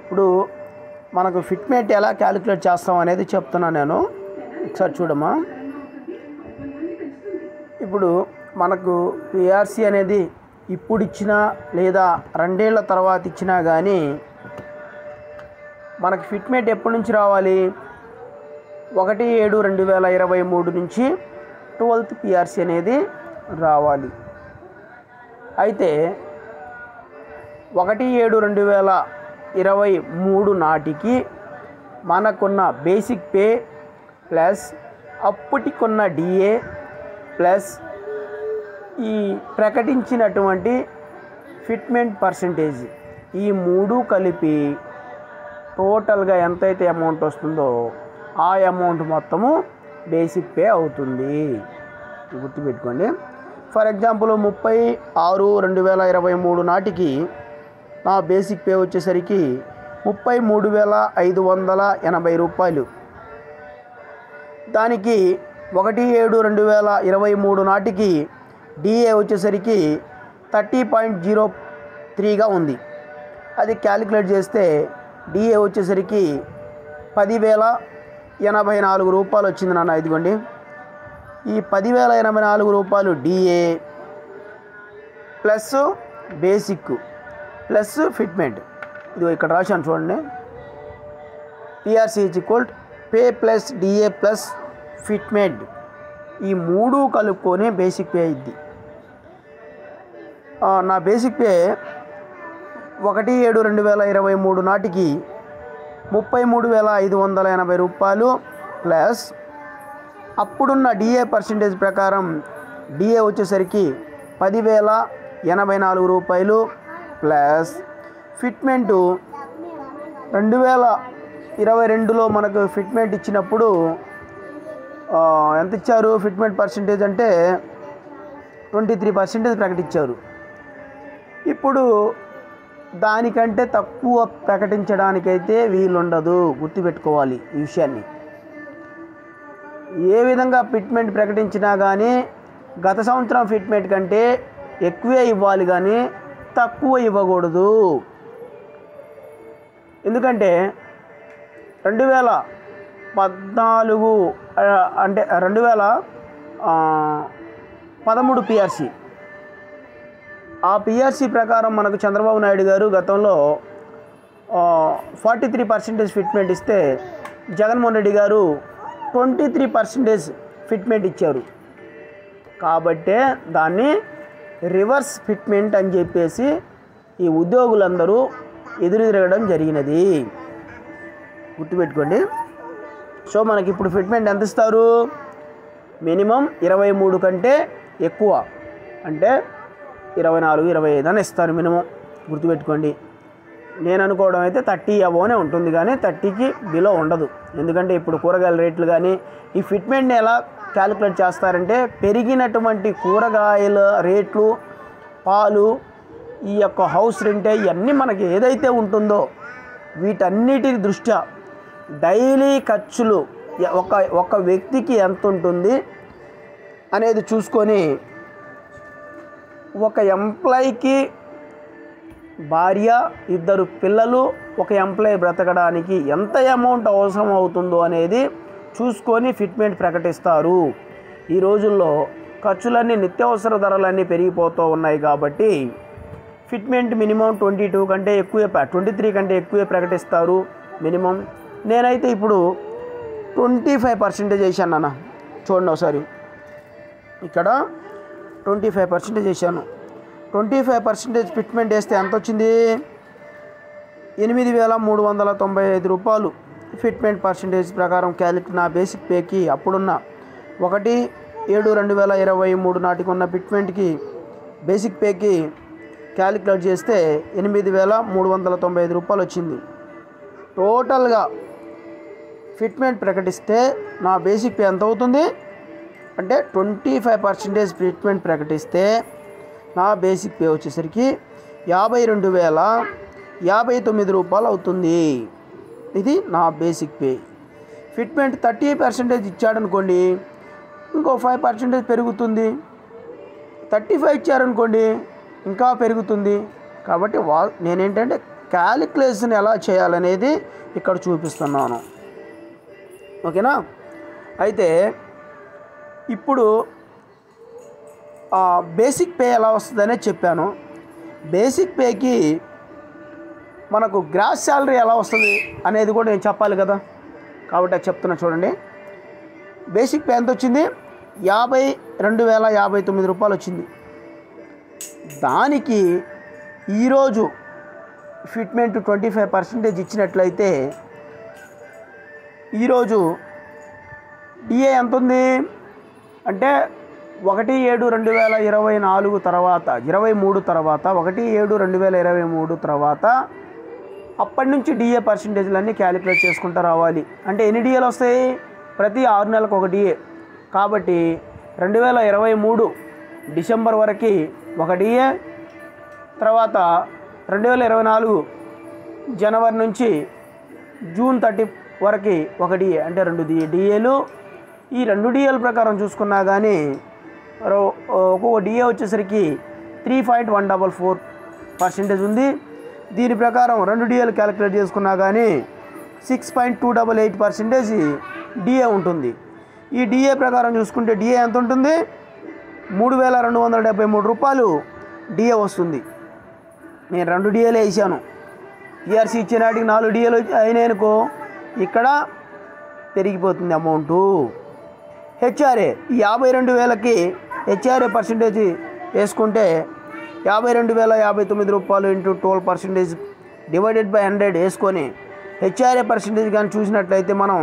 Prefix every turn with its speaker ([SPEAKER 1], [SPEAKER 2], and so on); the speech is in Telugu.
[SPEAKER 1] ఇప్పుడు మనకు ఫిట్మెంట్ ఎలా క్యాలిక్యులేట్ చేస్తాం అనేది చెప్తున్నాను నేను. ఒకసారి చూడమ్మా. ఇప్పుడు మనకు పిఆర్సీ అనేది ఇప్పుడు ఇచ్చినా లేదా 2 ఏళ్ల తర్వాత ఇచ్చినా కానీ మనకు ఫిట్మెంట్ ఎప్పటి నుంచి రావాలి? 1/7/2023 నుంచి 12th పిఆర్సీ అనేది రావాలి. అయితే 1/7/2023 నాటికి మనకున్న బేసిక్ పే ప్లస్ అప్పటికున్న డిఏ ప్లస్ ఈ ప్రకటించినటువంటి ఫిట్మెంట్ పర్సంటేజ్ ఈ 3 కలిపి టోటల్గా ఎంతైతే అమౌంట్ వస్తుందో ఆ అమౌంట్ మొత్తము బేసిక్ పే అవుతుంది. గుర్తుపెట్టుకోండి. ఫర్ ఎగ్జాంపుల్ 30/6/2023 నాటికి నా బేసిక్ పే వచ్చేసరికి 33,580 రూపాయలు. దానికి 1/7/2023 నాటికి డిఏ వచ్చేసరికి 30.03గా ఉంది. అది క్యాలిక్యులేట్ చేస్తే డిఏ వచ్చేసరికి 10,084 రూపాయలు వచ్చింది నాన్న. ఇదిగోండి, ఈ 10,084 రూపాయలు DA plus basic plus fitment. ఇది ఇక్కడ రాశాను చూడండి. PRC equal pay plus DA plus fitment. ఈ 3 కలుపుకొని బేసిక్ పే అయింది. నా బేసిక్ పే 1/7/2023 నాటికి 33,580 రూపాయలు ప్లస్ అప్పుడున్న డిఏ పర్సంటేజ్ ప్రకారం డిఏ వచ్చేసరికి 10,084 రూపాయలు ప్లస్ ఫిట్మెంటు 2022లో మనకు ఫిట్మెంట్ ఇచ్చినప్పుడు ఎంత ఇచ్చారు? ఫిట్మెంట్ పర్సంటేజ్ అంటే 23% ప్రకటించారు. ఇప్పుడు దానికంటే తక్కువ ప్రకటించడానికైతే వీలుండదు. గుర్తుపెట్టుకోవాలి ఈ విషయాన్ని. ఏ విధంగా ఫిట్మెంట్ ప్రకటించినా కానీ గత సంవత్సరం ఫిట్మెంట్ కంటే ఎక్కువే ఇవ్వాలి కానీ తక్కువ ఇవ్వకూడదు. ఎందుకంటే 2014 అంటే 2013 పిఆర్సీ, ఆ పిఆర్సీ ప్రకారం మనకు చంద్రబాబు నాయుడు గారు గతంలో 43% ఫిట్మెంట్ ఇస్తే జగన్మోహన్ రెడ్డి గారు 23% ఫిట్మెంట్ ఇచ్చారు. కాబట్టే దాన్ని రివర్స్ ఫిట్మెంట్ అని చెప్పేసి ఈ ఉద్యోగులందరూ ఎదురు తిరగడం జరిగినది. గుర్తుపెట్టుకోండి. సో మనకి ఇప్పుడు ఫిట్మెంట్ ఎంత ఇస్తారు? మినిమం 23 కంటే ఎక్కువ అంటే 24, 25 అని ఇస్తారు మినిమం. గుర్తుపెట్టుకోండి. నేను అనుకోవడం అయితే 30 అబోనే ఉంటుంది కానీ 30కి బిలో ఉండదు. ఎందుకంటే ఇప్పుడు కూరగాయల రేట్లు కానీ ఈ ఫిట్మెంట్ని ఎలా క్యాలిక్యులేట్ చేస్తారంటే పెరిగినటువంటి కూరగాయల రేట్లు, పాలు, ఈ యొక్క హౌస్ రెంట్ ఇవన్నీ మనకి ఏదైతే ఉంటుందో వీటన్నిటి దృష్ట్యా డైలీ ఖర్చులు ఒక వ్యక్తికి ఎంత ఉంటుంది అనేది చూసుకొని ఒక ఎంప్లాయీకి భార్య, 2 పిల్లలు, ఒక ఎంప్లాయీ బ్రతకడానికి ఎంత అమౌంట్ అవసరం అవుతుందో అనేది చూసుకొని ఫిట్మెంట్ ప్రకటిస్తారు. ఈ రోజుల్లో ఖర్చులన్నీ, నిత్యావసర ధరలన్నీ పెరిగిపోతూ ఉన్నాయి కాబట్టి ఫిట్మెంట్ మినిమం 22 కంటే ఎక్కువే 23 కంటే ఎక్కువే ప్రకటిస్తారు మినిమం. నేనైతే ఇప్పుడు 25% చేశాను అన్న. చూడండి ఒకసారి, ఇక్కడ 25% చేశాను. 25% ఫిట్మెంట్ వేస్తే ఎంత వచ్చింది? 8,395 రూపాయలు ఫిట్మెంట్ పర్సంటేజ్ ప్రకారం నా బేసిక్ పేకి అప్పుడున్న 1/7/2023 నాటికి ఉన్న ఫిట్మెంట్కి బేసిక్ పేకి క్యాలిక్యులేట్ చేస్తే 8,395 రూపాయలు వచ్చింది. టోటల్గా ఫిట్మెంట్ ప్రకటిస్తే నా బేసిక్ పే ఎంత అవుతుంది అంటే 25% ఫిట్మెంట్ ప్రకటిస్తే నా బేసిక్ పే వచ్చేసరికి 52,059 రూపాయలు అవుతుంది. ఇది నా బేసిక్ పే. ఫిట్మెంట్ 30% ఇచ్చాడనుకోండి, ఇంకో 5% పెరుగుతుంది. 35 ఇచ్చారనుకోండి, ఇంకా పెరుగుతుంది. కాబట్టి నేనేంటంటే క్యాలిక్యులేషన్ ఎలా చేయాలనేది ఇక్కడ చూపిస్తున్నాను. ఓకేనా? అయితే ఇప్పుడు బేసిక్ పే ఎలా వస్తుందనే చెప్పాను. బేసిక్ పేకి మనకు గ్రాస్ శాలరీ ఎలా వస్తుంది అనేది కూడా నేను చెప్పాలి కదా, కాబట్టి అది చెప్తున్నా చూడండి. బేసిక్ పే ఎంత వచ్చింది? 52,059 రూపాయలు వచ్చింది. దానికి ఈరోజు ఫిట్మెంట్ 25% ఇచ్చినట్లయితే ఈరోజు డిఏ ఎంత ఉంది అంటే 1/7/2024 తర్వాత 23 తర్వాత 1/7/2023 తర్వాత అప్పటి నుంచి డిఏ పర్సంటేజ్లన్నీ క్యాలిక్యులేట్ చేసుకుంటూ రావాలి. అంటే ఎన్ని డిఏలు వస్తాయి? ప్రతి 6 నెలలకు ఒక డిఏ. కాబట్టి 2023 డిసెంబర్ వరకు ఒక డిఏ, తర్వాత 2024 జనవరి నుంచి జూన్ 30 వరకు ఒక డిఏ, అంటే 2 డిఏలు. ఈ 2 డిఏల ప్రకారం చూసుకున్నా కానీ ఒక్కొక్క డిఏ వచ్చేసరికి 3.144% ఉంది. దీని ప్రకారం 2 డిఏలు క్యాలిక్యులేట్ చేసుకున్నా కానీ 6.288% డిఏ ఉంటుంది. ఈ డిఏ ప్రకారం చూసుకుంటే డిఏ ఎంత ఉంటుంది? 3,273 రూపాయలు డిఏ వస్తుంది. నేను 2 డిఏలే వేసాను. ఈఆర్సీ ఇచ్చే నాటికి 4 డిఏలు అయినాయనుకో, ఇక్కడ పెరిగిపోతుంది అమౌంటు. హెచ్ఆర్ఏ ఈ 52,000కి హెచ్ఆర్ఏ పర్సంటేజ్ వేసుకుంటే 52,059 రూపాయలు ఇంటూ 12% డివైడెడ్ బై 100 వేసుకొని హెచ్ఆర్ఏ పర్సంటేజ్ కానీ చూసినట్లయితే మనం